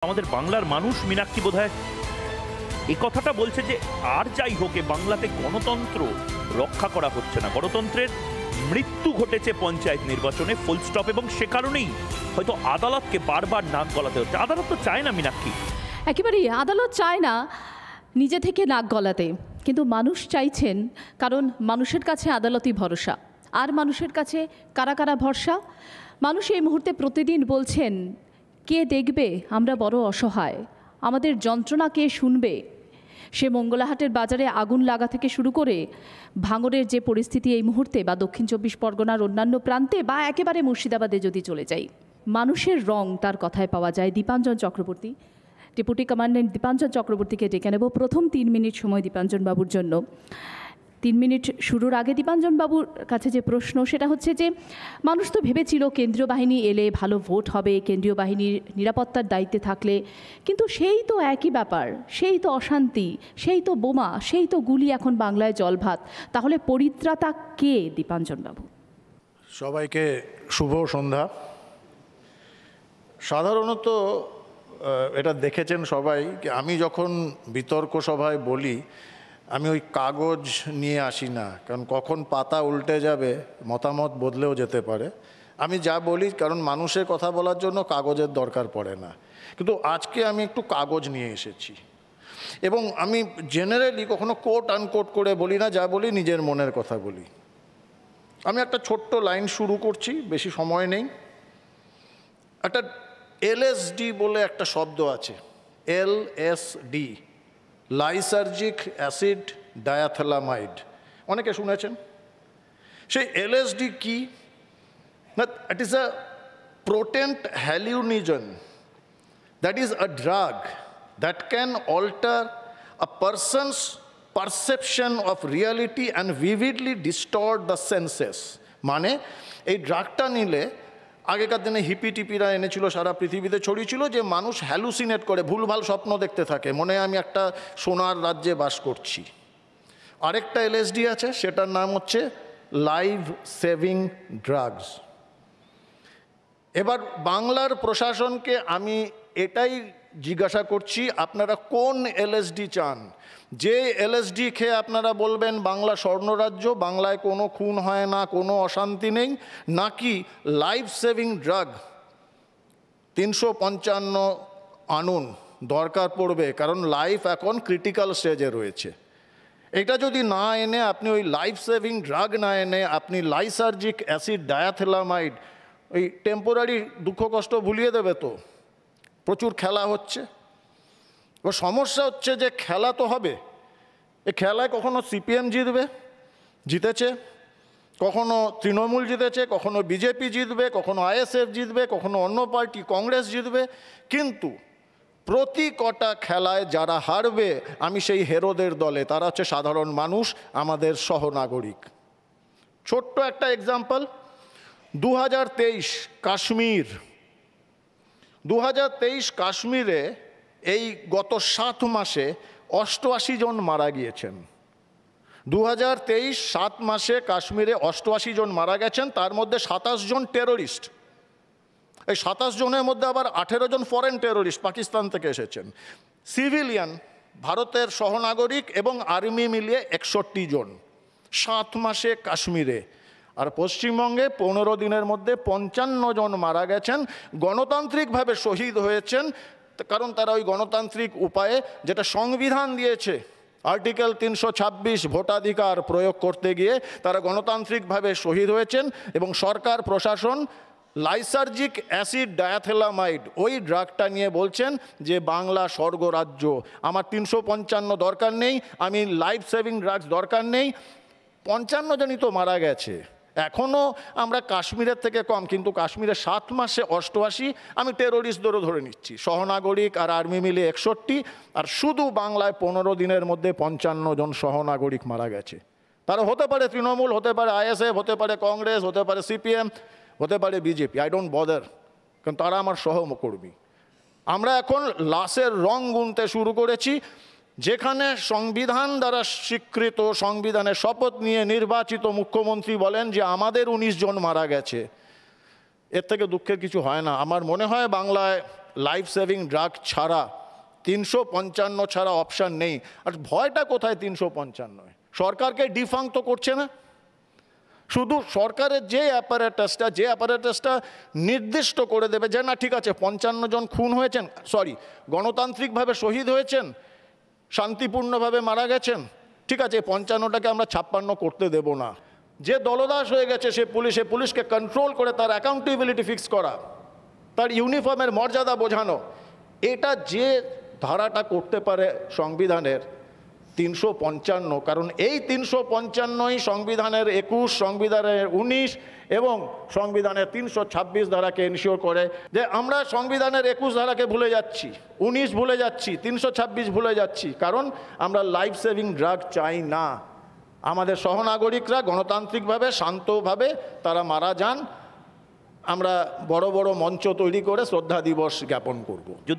আমাদের বাংলার মানুষ মীনাক্ষী বোধহয় এই কথাটা বলছে যে আর যাই হোক বাংলাতে গণতন্ত্র রক্ষা করা হচ্ছে না, গণতন্ত্রের মৃত্যু ঘটেছে পঞ্চায়েত নির্বাচনে, ফুল স্টপ। এবং সে কারণেই হয়তো আদালতকে বারবার নাক গলাতে হচ্ছে। আদালত তো চায় না মীনাক্ষী, একেবারেই আদালত চায় না নিজে থেকে নাক গলাতে, কিন্তু মানুষ চাইছেন, কারণ মানুষের কাছে আদালতই ভরসা। আর মানুষের কাছে কারা কারা ভরসা? মানুষ এই মুহূর্তে প্রতিদিন বলছেন, কে দেখবে? আমরা বড় অসহায়, আমাদের যন্ত্রণা কে শুনবে? সে মঙ্গলাহাটের বাজারে আগুন লাগা থেকে শুরু করে ভাঙড়ের যে পরিস্থিতি এই মুহূর্তে, বা দক্ষিণ চব্বিশ পরগনার অন্যান্য প্রান্তে, বা একেবারে মুর্শিদাবাদে যদি চলে যাই, মানুষের রং তার কথায় পাওয়া যায়। দীপাঞ্জন চক্রবর্তী, ডেপুটি কমান্ড্যান্ট দীপাঞ্জন চক্রবর্তীকে ডেকে নেব। প্রথম 3 মিনিট সময় দীপাঞ্জন বাবুর জন্য। 3 মিনিট শুরুর আগে দীপাঞ্জন বাবুর কাছে যে প্রশ্ন, সেটা হচ্ছে যে মানুষ তো ভেবেছিল কেন্দ্রীয় বাহিনী এলে ভালো ভোট হবে, কেন্দ্রীয় বাহিনীর নিরাপত্তার দায়িত্বে থাকলে, কিন্তু সেই তো একই ব্যাপার, সেই তো অশান্তি, সেই তো বোমা, সেই তো গুলি, এখন বাংলায় জলভাত। তাহলে পরিত্রাতা কে দীপাঞ্জন বাবু? সবাইকে শুভ সন্ধ্যা। সাধারণত এটা দেখেছেন সবাই, আমি যখন বিতর্ক সভায় বলি, আমি ওই কাগজ নিয়ে আসি না, কারণ কখন পাতা উল্টে যাবে, মতামত বদলেও যেতে পারে। আমি যা বলি, কারণ মানুষের কথা বলার জন্য কাগজের দরকার পড়ে না। কিন্তু আজকে আমি একটু কাগজ নিয়ে এসেছি, এবং আমি জেনারেলি কখনো কোট আনকোট করে বলি না, যা বলি নিজের মনের কথা বলি। আমি একটা ছোট্ট লাইন শুরু করছি, বেশি সময় নেই। একটা এলএসডি বলে একটা শব্দ আছে, এলএসডি, লাইসার্জিক অ্যাসিড ডায়াথেলামাইড, অনেকে শুনেছেন। সেই এলএসডি কি? It is a potent hallucinogen, that is a drug that can alter a person's perception of reality and vividly distort the senses. মানে এই ড্রাগটা নিলে, আগেকার দিনে হিপি টিপিরা এনেছিল, সারা পৃথিবীতে ছড়িয়েছিল, যে মানুষ হ্যালুসিনেট করে, ভুলভাল স্বপ্ন দেখতে থাকে, মনে হয় আমি একটা সোনার রাজ্যে বাস করছি। আরেকটা এলএসডি আছে, সেটার নাম হচ্ছে লাইফ সেভিং ড্রাগস। এবার বাংলার প্রশাসনকে আমি এটাই জিজ্ঞাসা করছি, আপনারা কোন এলএসডি চান? যে এলএসডি খেয়ে আপনারা বলবেন বাংলা স্বর্ণরাজ্য, বাংলায় কোনো খুন হয় না, কোনো অশান্তি নেই, নাকি লাইফ সেভিং ড্রাগ 355 আনুন, দরকার পড়বে, কারণ লাইফ এখন ক্রিটিক্যাল স্টেজে রয়েছে। এটা যদি না এনে, আপনি ওই লাইফ সেভিং ড্রাগ না এনে আপনি লাইসার্জিক অ্যাসিড ডায়াথেলামাইড, ওই টেম্পোরারি দুঃখ কষ্ট ভুলিয়ে দেবে তো। প্রচুর খেলা হচ্ছে, এবার সমস্যা হচ্ছে যে খেলা তো হবে, এ খেলায় কখনো সিপিএম জিতবে, জিতেছে, কখনো তৃণমূল জিতেছে, কখনো বিজেপি জিতবে, কখনো আইএসএফ জিতবে, কখনো অন্য পার্টি কংগ্রেস জিতবে, কিন্তু প্রতি কটা খেলায় যারা হারবে, আমি সেই হেরোদের দলে, তারা হচ্ছে সাধারণ মানুষ, আমাদের সহনাগরিক। ছোট্ট একটা এক্সাম্পল, 2023 কাশ্মীর, 2023 কাশ্মীরে এই গত 7 মাসে 88 জন মারা গিয়েছেন। 2023 7 মাসে কাশ্মীরে 88 জন মারা গেছেন, তার মধ্যে 27 জন টেরোরিস্ট। এই 27 জনের মধ্যে আবার 18 জন ফরেন টেরোরিস্ট, পাকিস্তান থেকে এসেছেন। সিভিলিয়ান, ভারতের সহনাগরিক এবং আর্মি মিলিয়ে 61 জন 7 মাসে কাশ্মীরে। আর পশ্চিমবঙ্গে 15 দিনের মধ্যে 55 জন মারা গেছেন, গণতান্ত্রিকভাবে শহীদ হয়েছেন, কারণ তারা ওই গণতান্ত্রিক উপায়ে, যেটা সংবিধান দিয়েছে, আর্টিকেল 326 ভোটাধিকার প্রয়োগ করতে গিয়ে তারা গণতান্ত্রিকভাবে শহীদ হয়েছেন। এবং সরকার প্রশাসন লাইসার্জিক অ্যাসিড ডায়াথেলামাইড, ওই ড্রাগটা নিয়ে বলছেন যে বাংলা স্বর্গরাজ্য, আমার 355 দরকার নেই, আমি লাইফ সেভিং ড্রাগস দরকার নেই। 55 জনই তো মারা গেছে, এখনও আমরা কাশ্মীরের থেকে কম, কিন্তু কাশ্মীরে 7 মাসে 88, আমি টেরোরিস্টদেরও ধরে নিচ্ছি, সহনাগরিক আর আর্মি মিলে 61, আর শুধু বাংলায় 15 দিনের মধ্যে 55 জন সহনাগরিক মারা গেছে। তারা হতে পারে তৃণমূল, হতে পারে আইএসএফ, হতে পারে কংগ্রেস, হতে পারে সিপিএম, হতে পারে বিজেপি, আই ডোন্ট বদার, কারণ তারা আমার সহকর্মী। আমরা এখন লাশের রং গুনতে শুরু করেছি, যেখানে সংবিধান দ্বারা স্বীকৃত, সংবিধানের শপথ নিয়ে নির্বাচিত মুখ্যমন্ত্রী বলেন যে আমাদের 19 জন মারা গেছে। এর থেকে দুঃখের কিছু হয় না। আমার মনে হয় বাংলায় লাইফ সেভিং ড্রাগ ছাড়া 355 ছাড়া অপশান নেই। আর ভয়টা কোথায় 355? সরকারকে ডিফাং তো করছে না, শুধু সরকারের যে অ্যাপারেটাসটা নির্দিষ্ট করে দেবে যে না ঠিক আছে 55 জন খুন হয়েছেন, গণতান্ত্রিকভাবে শহীদ হয়েছেন, শান্তিপূর্ণভাবে মারা গেছেন, ঠিক আছে 55টাকে আমরা 56 করতে দেব না। যে দলদাস হয়ে গেছে সে পুলিশকে কন্ট্রোল করে তার অ্যাকাউন্টেবিলিটি ফিক্স করা, তার ইউনিফর্মের মর্যাদা বোঝানো, এটা যে ধারাটা করতে পারে সংবিধানের 355, কারণ এই 355ই সংবিধানের 21, সংবিধানের 19 এবং সংবিধানের 326 ধারাকে এনশিওর করে যে আমরা সংবিধানের 21 ধারাকে ভুলে যাচ্ছি, 19 ভুলে যাচ্ছি, 326 ভুলে যাচ্ছি, কারণ আমরা লাইফ সেভিং ড্রাগ চাই না। আমাদের সহনাগরিকরা গণতান্ত্রিকভাবে শান্তভাবে তারা মারা যান, আমরা বড় বড় মঞ্চ তৈরি করে শ্রদ্ধা দিবস জ্ঞাপন করব। যদি